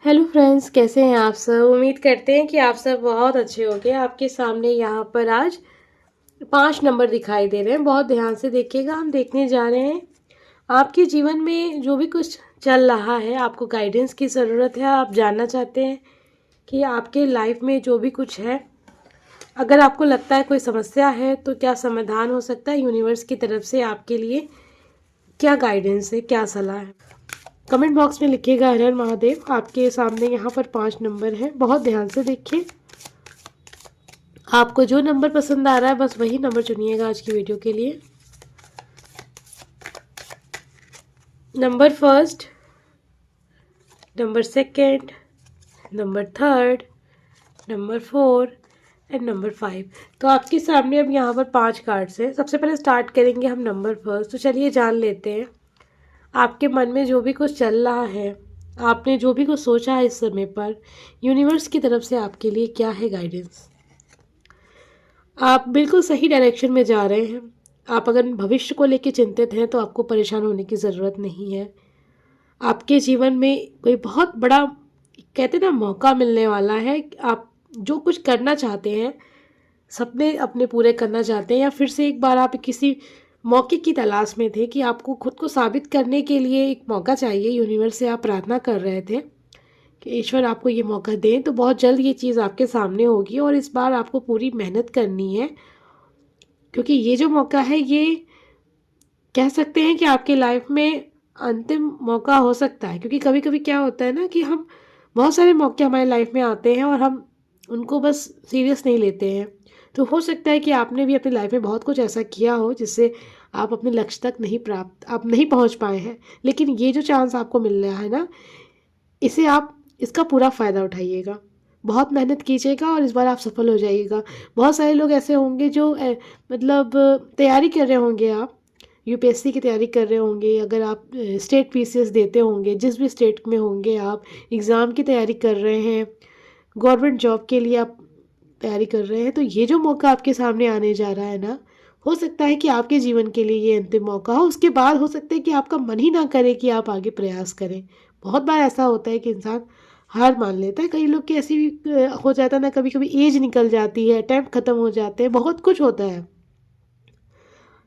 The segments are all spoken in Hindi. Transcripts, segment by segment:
हेलो फ्रेंड्स, कैसे हैं आप सब। उम्मीद करते हैं कि आप सब बहुत अच्छे होंगे। आपके सामने यहाँ पर आज 5 नंबर दिखाई दे रहे हैं। बहुत ध्यान से देखिएगा। हम देखने जा रहे हैं आपके जीवन में जो भी कुछ चल रहा है, आपको गाइडेंस की ज़रूरत है। आप जानना चाहते हैं कि आपके लाइफ में जो भी कुछ है, अगर आपको लगता है कोई समस्या है तो क्या समाधान हो सकता है। यूनिवर्स की तरफ से आपके लिए क्या गाइडेंस है, क्या सलाह है, कमेंट बॉक्स में लिखिएगा। हर हर महादेव। आपके सामने यहाँ पर 5 नंबर हैं। बहुत ध्यान से देखिए। आपको जो नंबर पसंद आ रहा है बस वही नंबर चुनिएगा आज की वीडियो के लिए। Number first, number second, number third, number 4 and number 5। तो आपके सामने अब यहाँ पर 5 कार्ड्स हैं। सबसे पहले स्टार्ट करेंगे हम नंबर फर्स्ट। तो चलिए जान लेते हैं आपके मन में जो भी कुछ चल रहा है, आपने जो भी कुछ सोचा है इस समय पर, यूनिवर्स की तरफ से आपके लिए क्या है गाइडेंस। आप बिल्कुल सही डायरेक्शन में जा रहे हैं। आप अगर भविष्य को लेकर चिंतित हैं तो आपको परेशान होने की ज़रूरत नहीं है। आपके जीवन में कोई बहुत बड़ा, कहते हैं ना, मौका मिलने वाला है। आप जो कुछ करना चाहते हैं, सपने अपने पूरे करना चाहते हैं, या फिर से एक बार आप किसी मौके की तलाश में थे कि आपको खुद को साबित करने के लिए एक मौका चाहिए। यूनिवर्स से आप प्रार्थना कर रहे थे कि ईश्वर आपको ये मौका दें। तो बहुत जल्द ये चीज़ आपके सामने होगी और इस बार आपको पूरी मेहनत करनी है, क्योंकि ये जो मौका है, ये कह सकते हैं कि आपके लाइफ में अंतिम मौका हो सकता है। क्योंकि कभी कभी क्या होता है ना कि हम, बहुत सारे मौके हमारे लाइफ में आते हैं और हम उनको बस सीरियस नहीं लेते हैं। तो हो सकता है कि आपने भी अपनी लाइफ में बहुत कुछ ऐसा किया हो जिससे आप अपने लक्ष्य तक आप नहीं पहुंच पाए हैं। लेकिन ये जो चांस आपको मिल रहा है ना, इसे आप, इसका पूरा फ़ायदा उठाइएगा। बहुत मेहनत कीजिएगा और इस बार आप सफल हो जाइएगा। बहुत सारे लोग ऐसे होंगे जो मतलब तैयारी कर रहे होंगे। आप यूपीएससी की तैयारी कर रहे होंगे, अगर आप स्टेट पीसीएस देते होंगे, जिस भी स्टेट में होंगे, आप एग्ज़ाम की तैयारी कर रहे हैं, गवर्नमेंट जॉब के लिए आप तैयारी कर रहे हैं, तो ये जो मौका आपके सामने आने जा रहा है ना, हो सकता है कि आपके जीवन के लिए ये अंतिम मौका हो। उसके बाद हो सकता है कि आपका मन ही ना करे कि आप आगे प्रयास करें। बहुत बार ऐसा होता है कि इंसान हार मान लेता है। कई लोग की ऐसी भी हो जाता है ना, कभी कभी एज निकल जाती है, अटैम्प्ट ख़त्म हो जाते हैं, बहुत कुछ होता है।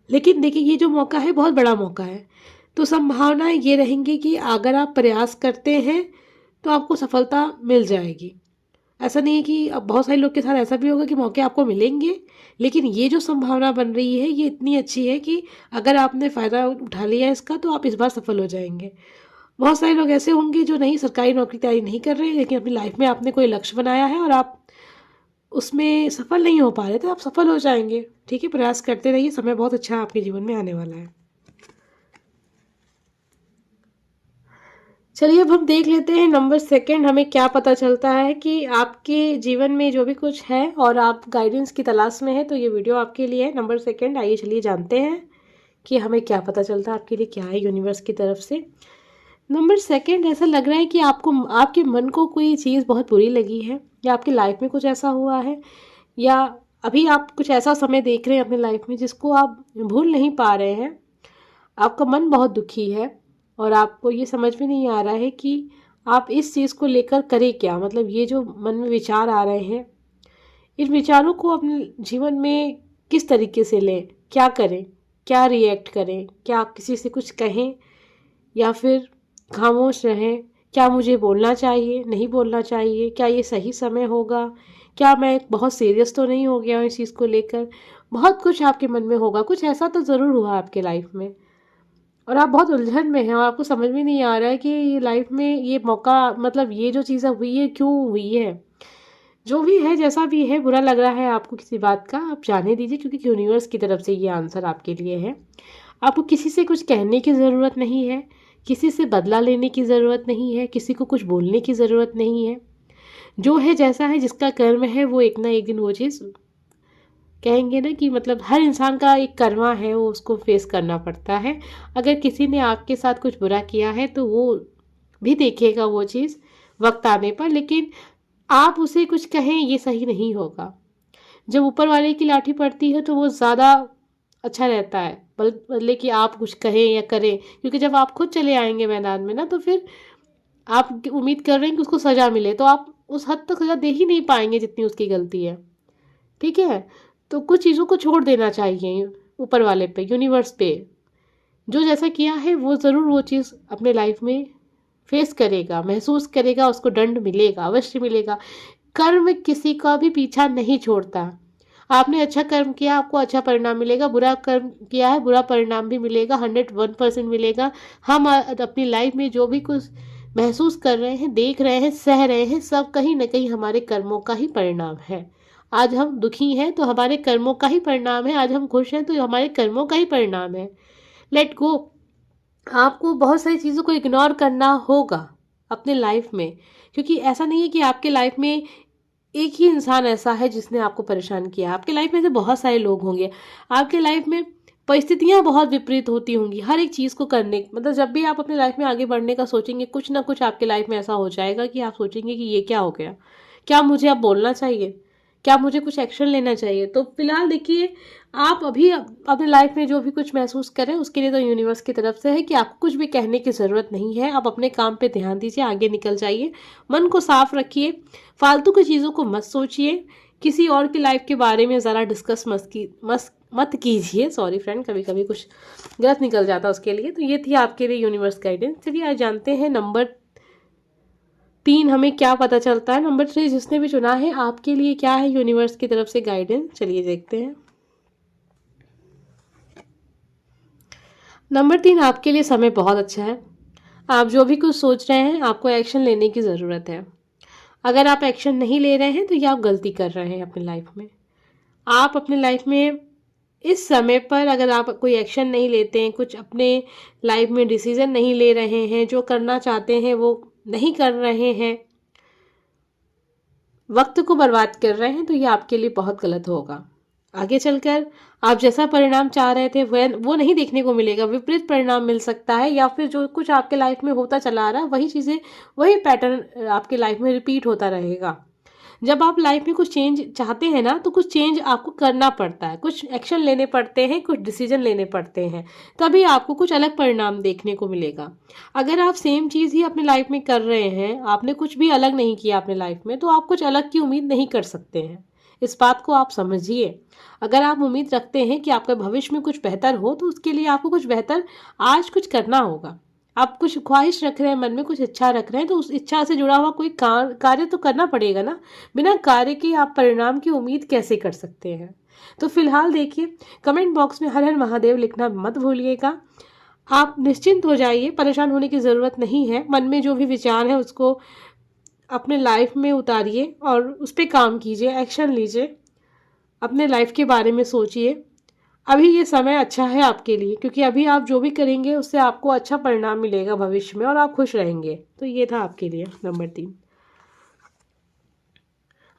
लेकिन देखिए, ये जो मौका है बहुत बड़ा मौका है। तो संभावनाएं ये रहेंगी कि अगर आप प्रयास करते हैं तो आपको सफलता मिल जाएगी। ऐसा नहीं है कि, अब बहुत सारे लोग के साथ ऐसा भी होगा कि मौके आपको मिलेंगे, लेकिन ये जो संभावना बन रही है ये इतनी अच्छी है कि अगर आपने फ़ायदा उठा लिया इसका तो आप इस बार सफल हो जाएंगे। बहुत सारे लोग ऐसे होंगे जो नहीं, सरकारी नौकरी की तैयारी नहीं कर रहे हैं, लेकिन अपनी लाइफ में आपने कोई लक्ष्य बनाया है और आप उसमें सफल नहीं हो पा रहे, तो आप सफल हो जाएंगे। ठीक है, प्रयास करते रहिए। समय बहुत अच्छा आपके जीवन में आने वाला है। चलिए अब हम देख लेते हैं नंबर सेकंड, हमें क्या पता चलता है कि आपके जीवन में जो भी कुछ है और आप गाइडेंस की तलाश में है। तो ये वीडियो आपके लिए है। नंबर सेकंड, आइए चलिए जानते हैं कि हमें क्या पता चलता है, आपके लिए क्या है यूनिवर्स की तरफ से। नंबर सेकंड, ऐसा लग रहा है कि आपको, आपके मन को कोई चीज़ बहुत बुरी लगी है, या आपकी लाइफ में कुछ ऐसा हुआ है, या अभी आप कुछ ऐसा समय देख रहे हैं अपनी लाइफ में जिसको आप भूल नहीं पा रहे हैं। आपका मन बहुत दुखी है और आपको ये समझ में नहीं आ रहा है कि आप इस चीज़ को लेकर करें क्या। मतलब ये जो मन में विचार आ रहे हैं, इन विचारों को अपने जीवन में किस तरीके से लें, क्या करें, क्या रिएक्ट करें, क्या किसी से कुछ कहें या फिर खामोश रहें। क्या मुझे बोलना चाहिए, नहीं बोलना चाहिए, क्या ये सही समय होगा, क्या मैं बहुत सीरियस तो नहीं हो गया हूँ इस चीज़ को लेकर। बहुत कुछ आपके मन में होगा, कुछ ऐसा तो ज़रूर हुआ आपके लाइफ में और आप बहुत उलझन में हैं और आपको समझ में नहीं आ रहा है कि लाइफ में ये मौका, मतलब ये जो चीज़ें हुई है क्यों हुई है। जो भी है, जैसा भी है, बुरा लग रहा है आपको किसी बात का, आप जाने दीजिए, क्योंकि यूनिवर्स की तरफ से ये आंसर आपके लिए है। आपको किसी से कुछ कहने की ज़रूरत नहीं है, किसी से बदला लेने की ज़रूरत नहीं है, किसी को कुछ बोलने की ज़रूरत नहीं है। जो है, जैसा है, जिसका कर्म है, वो एक ना एक दिन वो चीज़, कहेंगे ना कि मतलब हर इंसान का एक कर्मा है, वो उसको फेस करना पड़ता है। अगर किसी ने आपके साथ कुछ बुरा किया है तो वो भी देखेगा वो चीज़ वक्त आने पर, लेकिन आप उसे कुछ कहें ये सही नहीं होगा। जब ऊपर वाले की लाठी पड़ती है तो वो ज़्यादा अच्छा रहता है, बदले कि आप कुछ कहें या करें। क्योंकि जब आप खुद चले आएंगे मैदान में ना, तो फिर आप उम्मीद कर रहे हैं कि उसको सज़ा मिले, तो आप उस हद तक सज़ा दे ही नहीं पाएंगे जितनी उसकी गलती है। ठीक है, तो कुछ चीज़ों को छोड़ देना चाहिए ऊपर वाले पे, यूनिवर्स पे। जो जैसा किया है वो ज़रूर वो चीज़ अपने लाइफ में फेस करेगा, महसूस करेगा, उसको दंड मिलेगा, अवश्य मिलेगा। कर्म किसी का भी पीछा नहीं छोड़ता। आपने अच्छा कर्म किया, आपको अच्छा परिणाम मिलेगा, बुरा कर्म किया है, बुरा परिणाम भी मिलेगा, 101% मिलेगा। हम अपनी लाइफ में जो भी कुछ महसूस कर रहे हैं, देख रहे हैं, सह रहे हैं, सब कहीं ना कहीं हमारे कर्मों का ही परिणाम है। आज हम दुखी हैं तो हमारे कर्मों का ही परिणाम है, आज हम खुश हैं तो हमारे कर्मों का ही परिणाम है। Let go. आपको बहुत सारी चीज़ों को इग्नोर करना होगा अपने लाइफ में, क्योंकि ऐसा नहीं है कि आपके लाइफ में एक ही इंसान ऐसा है जिसने आपको परेशान किया। आपके लाइफ में ऐसे बहुत सारे लोग होंगे। आपके लाइफ में परिस्थितियां बहुत विपरीत होती होंगी हर एक चीज़ को करने, मतलब जब भी आप अपने लाइफ में आगे बढ़ने का सोचेंगे, कुछ ना कुछ आपके लाइफ में ऐसा हो जाएगा कि आप सोचेंगे कि ये क्या हो गया, क्या मुझे अब बोलना चाहिए, क्या मुझे कुछ एक्शन लेना चाहिए। तो फिलहाल देखिए, आप अभी अपने लाइफ में जो भी कुछ महसूस करें उसके लिए तो यूनिवर्स की तरफ से है कि आपको कुछ भी कहने की ज़रूरत नहीं है। आप अपने काम पे ध्यान दीजिए, आगे निकल जाइए, मन को साफ रखिए, फालतू की चीज़ों को मत सोचिए, किसी और की लाइफ के बारे में ज़रा डिस्कस मत कीजिए। सॉरी फ्रेंड, कभी कभी कुछ गलत निकल जाता है उसके लिए। तो ये थी आपके लिए यूनिवर्स गाइडेंस। चलिए आज जानते हैं नंबर 3 हमें क्या पता चलता है। नंबर 3 जिसने भी चुना है, आपके लिए क्या है यूनिवर्स की तरफ से गाइडेंस, चलिए देखते हैं। नंबर 3 आपके लिए समय बहुत अच्छा है। आप जो भी कुछ सोच रहे हैं, आपको एक्शन लेने की ज़रूरत है। अगर आप एक्शन नहीं ले रहे हैं तो ये आप गलती कर रहे हैं अपनी लाइफ में। आप अपनी लाइफ में इस समय पर अगर आप कोई एक्शन नहीं लेते हैं, कुछ अपने लाइफ में डिसीजन नहीं ले रहे हैं, जो करना चाहते हैं वो नहीं कर रहे हैं, वक्त को बर्बाद कर रहे हैं, तो ये आपके लिए बहुत गलत होगा। आगे चलकर आप जैसा परिणाम चाह रहे थे वह वो नहीं देखने को मिलेगा, विपरीत परिणाम मिल सकता है, या फिर जो कुछ आपके लाइफ में होता चला आ रहा है वही चीज़ें, वही पैटर्न आपके लाइफ में रिपीट होता रहेगा। जब आप लाइफ में कुछ चेंज चाहते हैं ना, तो कुछ चेंज आपको करना पड़ता है, कुछ एक्शन लेने पड़ते हैं, कुछ डिसीजन लेने पड़ते हैं, तभी आपको कुछ अलग परिणाम देखने को मिलेगा। अगर आप सेम चीज़ ही अपनी लाइफ में कर रहे हैं, आपने कुछ भी अलग नहीं किया अपने लाइफ में, तो आप कुछ अलग की उम्मीद नहीं कर सकते हैं। इस बात को आप समझिए। अगर आप उम्मीद रखते हैं कि आपका भविष्य में कुछ बेहतर हो, तो उसके लिए आपको कुछ बेहतर आज कुछ करना होगा। आप कुछ ख्वाहिश रख रहे हैं, मन में कुछ इच्छा रख रहे हैं, तो उस इच्छा से जुड़ा हुआ कोई कार्य तो करना पड़ेगा ना। बिना कार्य के आप परिणाम की उम्मीद कैसे कर सकते हैं। तो फिलहाल देखिए, कमेंट बॉक्स में हर हर महादेव लिखना मत भूलिएगा। आप निश्चिंत हो जाइए, परेशान होने की ज़रूरत नहीं है। मन में जो भी विचार है उसको अपने लाइफ में उतारिए और उस पर काम कीजिए, एक्शन लीजिए, अपने लाइफ के बारे में सोचिए। अभी ये समय अच्छा है आपके लिए, क्योंकि अभी आप जो भी करेंगे उससे आपको अच्छा परिणाम मिलेगा भविष्य में और आप खुश रहेंगे। तो ये था आपके लिए नंबर 3।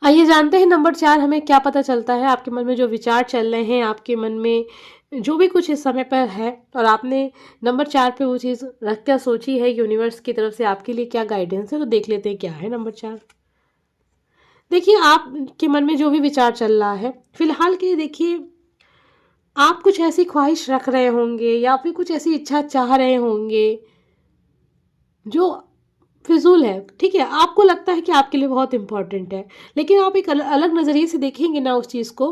आइए जानते हैं नंबर 4 हमें क्या पता चलता है। आपके मन में जो विचार चल रहे हैं, आपके मन में जो भी कुछ इस समय पर है, और आपने नंबर 4 पे वो चीज़ रख कर सोची है, यूनिवर्स की तरफ से आपके लिए क्या गाइडेंस है, तो देख लेते हैं क्या है नंबर 4। देखिए, आपके मन में जो भी विचार चल रहा है फिलहाल के, देखिए आप कुछ ऐसी ख्वाहिश रख रहे होंगे या फिर कुछ ऐसी इच्छा चाह रहे होंगे जो फिजूल है। ठीक है, आपको लगता है कि आपके लिए बहुत इंपॉर्टेंट है, लेकिन आप एक अलग नज़रिए से देखेंगे ना उस चीज़ को,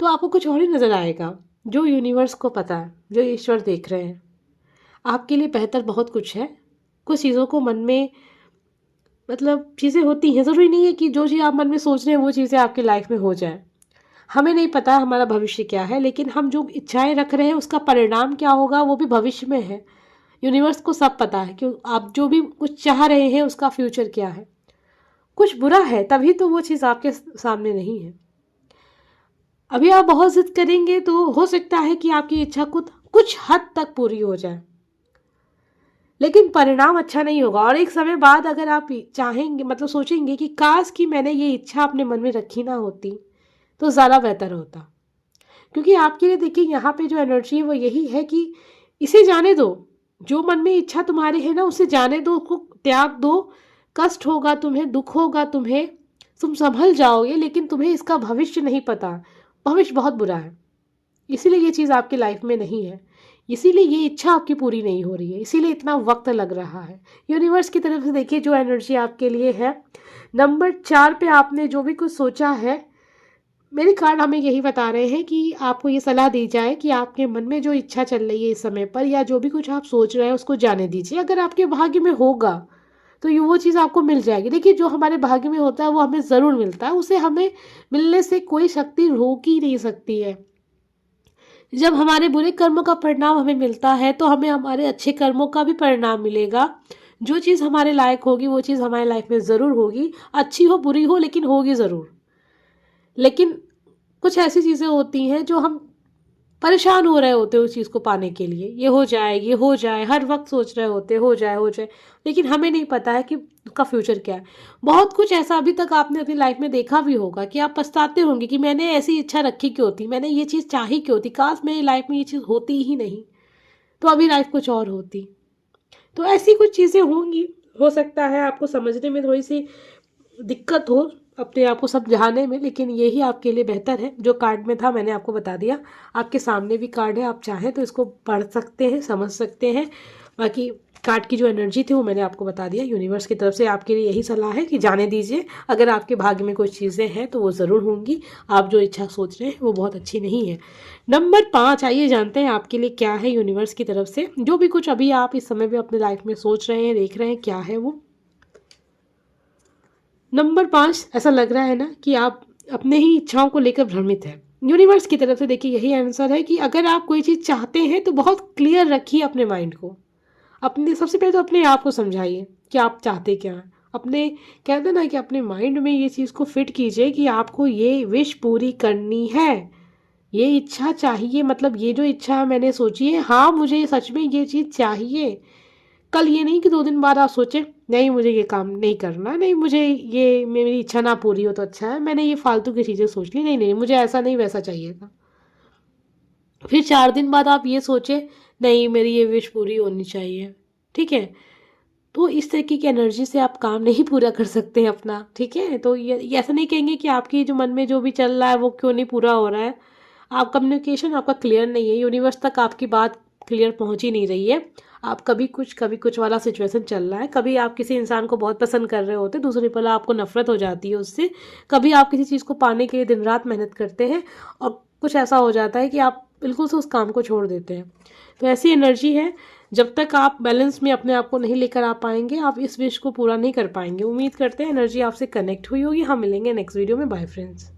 तो आपको कुछ और ही नज़र आएगा। जो यूनिवर्स को पता है, जो ईश्वर देख रहे हैं, आपके लिए बेहतर बहुत कुछ है। कुछ चीज़ों को मन में, मतलब चीज़ें होती हैं, ज़रूरी नहीं है कि जो चीज़ आप मन में सोच रहे हैं वो चीज़ें आपकी लाइफ में हो जाए। हमें नहीं पता हमारा भविष्य क्या है, लेकिन हम जो इच्छाएं रख रहे हैं उसका परिणाम क्या होगा वो भी भविष्य में है। यूनिवर्स को सब पता है कि आप जो भी कुछ चाह रहे हैं उसका फ्यूचर क्या है। कुछ बुरा है तभी तो वो चीज़ आपके सामने नहीं है। अभी आप बहुत जिद करेंगे तो हो सकता है कि आपकी इच्छा कुछ हद तक पूरी हो जाए, लेकिन परिणाम अच्छा नहीं होगा। और एक समय बाद अगर आप चाहेंगे, मतलब सोचेंगे कि काश कि मैंने ये इच्छा अपने मन में रखी ना होती, तो ज़्यादा बेहतर होता। क्योंकि आपके लिए देखिए, यहाँ पे जो एनर्जी है वो यही है कि इसे जाने दो। जो मन में इच्छा तुम्हारे है ना, उसे जाने दो, उसको त्याग दो। कष्ट होगा तुम्हें, दुख होगा तुम्हें, तुम संभल जाओगे, लेकिन तुम्हें इसका भविष्य नहीं पता। भविष्य बहुत बुरा है, इसीलिए ये चीज़ आपकी लाइफ में नहीं है। इसीलिए ये इच्छा आपकी पूरी नहीं हो रही है, इसीलिए इतना वक्त लग रहा है। यूनिवर्स की तरफ से देखिए जो एनर्जी आपके लिए है। नंबर 4 पे आपने जो भी कुछ सोचा है, मेरे कार्ड हमें यही बता रहे हैं कि आपको ये सलाह दी जाए कि आपके मन में जो इच्छा चल रही है इस समय पर, या जो भी कुछ आप सोच रहे हैं उसको जाने दीजिए। अगर आपके भाग्य में होगा तो ये वो चीज़ आपको मिल जाएगी। देखिए जो हमारे भाग्य में होता है वो हमें ज़रूर मिलता है, उसे हमें मिलने से कोई शक्ति रोक ही नहीं सकती है। जब हमारे बुरे कर्मों का परिणाम हमें मिलता है तो हमें हमारे अच्छे कर्मों का भी परिणाम मिलेगा। जो चीज़ हमारे लायक होगी वो चीज़ हमारे लाइफ में ज़रूर होगी, अच्छी हो बुरी हो लेकिन होगी ज़रूर। लेकिन कुछ ऐसी चीज़ें होती हैं जो हम परेशान हो रहे होते हैं उस चीज़ को पाने के लिए, ये हो जाए ये हो जाए, हर वक्त सोच रहे होते हो जाए हो जाए, लेकिन हमें नहीं पता है कि उसका फ्यूचर क्या है। बहुत कुछ ऐसा अभी तक आपने अपनी लाइफ में देखा भी होगा कि आप पछताते होंगे कि मैंने ऐसी इच्छा रखी क्यों थी, मैंने ये चीज़ चाही क्यों थी, काश मेरी लाइफ में ये चीज़ होती ही नहीं तो अभी लाइफ कुछ और होती। तो ऐसी कुछ चीज़ें होंगी, हो सकता है आपको समझने में थोड़ी सी दिक्कत हो अपने आप को समझाने में, लेकिन यही आपके लिए बेहतर है। जो कार्ड में था मैंने आपको बता दिया, आपके सामने भी कार्ड है, आप चाहें तो इसको पढ़ सकते हैं, समझ सकते हैं। बाकी कार्ड की जो एनर्जी थी वो मैंने आपको बता दिया। यूनिवर्स की तरफ से आपके लिए यही सलाह है कि जाने दीजिए। अगर आपके भाग्य में कुछ चीज़ें हैं तो वो ज़रूर होंगी। आप जो इच्छा सोच रहे हैं वो बहुत अच्छी नहीं है। नंबर 5, आइए जानते हैं आपके लिए क्या है यूनिवर्स की तरफ से। जो भी कुछ अभी आप इस समय भी अपने लाइफ में सोच रहे हैं, देख रहे हैं, क्या है वो। नंबर 5, ऐसा लग रहा है ना कि आप अपने ही इच्छाओं को लेकर भ्रमित हैं। यूनिवर्स की तरफ से देखिए यही आंसर है कि अगर आप कोई चीज़ चाहते हैं तो बहुत क्लियर रखिए अपने माइंड को। अपने सबसे पहले तो अपने आप को समझाइए कि आप चाहते क्या हैं। अपने कहते हैं ना कि अपने माइंड में ये चीज़ को फिट कीजिए कि आपको ये विश पूरी करनी है, ये इच्छा चाहिए। मतलब ये जो इच्छा है मैंने सोची है, हाँ मुझे सच में ये चीज़ चाहिए। कल ये नहीं कि 2 दिन बाद आप सोचें नहीं मुझे ये काम नहीं करना, नहीं मुझे ये मेरी इच्छा ना पूरी हो तो अच्छा है, मैंने ये फालतू की चीज़ें सोच ली, नहीं नहीं मुझे ऐसा नहीं वैसा चाहिए था। फिर 4 दिन बाद आप ये सोचें नहीं मेरी ये विश पूरी होनी चाहिए, ठीक है। तो इस तरीके की एनर्जी से आप काम नहीं पूरा कर सकते हैं अपना, ठीक है। तो ये ऐसा नहीं कहेंगे कि आपकी जो मन में जो भी चल रहा है वो क्यों नहीं पूरा हो रहा है। आप कम्युनिकेशन आपका क्लियर नहीं है, यूनिवर्स तक आपकी बात क्लियर पहुंच ही नहीं रही है। आप कभी कुछ वाला सिचुएशन चल रहा है। कभी आप किसी इंसान को बहुत पसंद कर रहे होते, दूसरी पल आपको नफरत हो जाती है उससे। कभी आप किसी चीज़ को पाने के लिए दिन रात मेहनत करते हैं और कुछ ऐसा हो जाता है कि आप बिल्कुल से उस काम को छोड़ देते हैं। तो ऐसी एनर्जी है, जब तक आप बैलेंस में अपने आप को नहीं लेकर आ पाएंगे आप इस विश को पूरा नहीं कर पाएंगे। उम्मीद करते हैं एनर्जी आपसे कनेक्ट हुई होगी। हम मिलेंगे नेक्स्ट वीडियो में। Bye friends.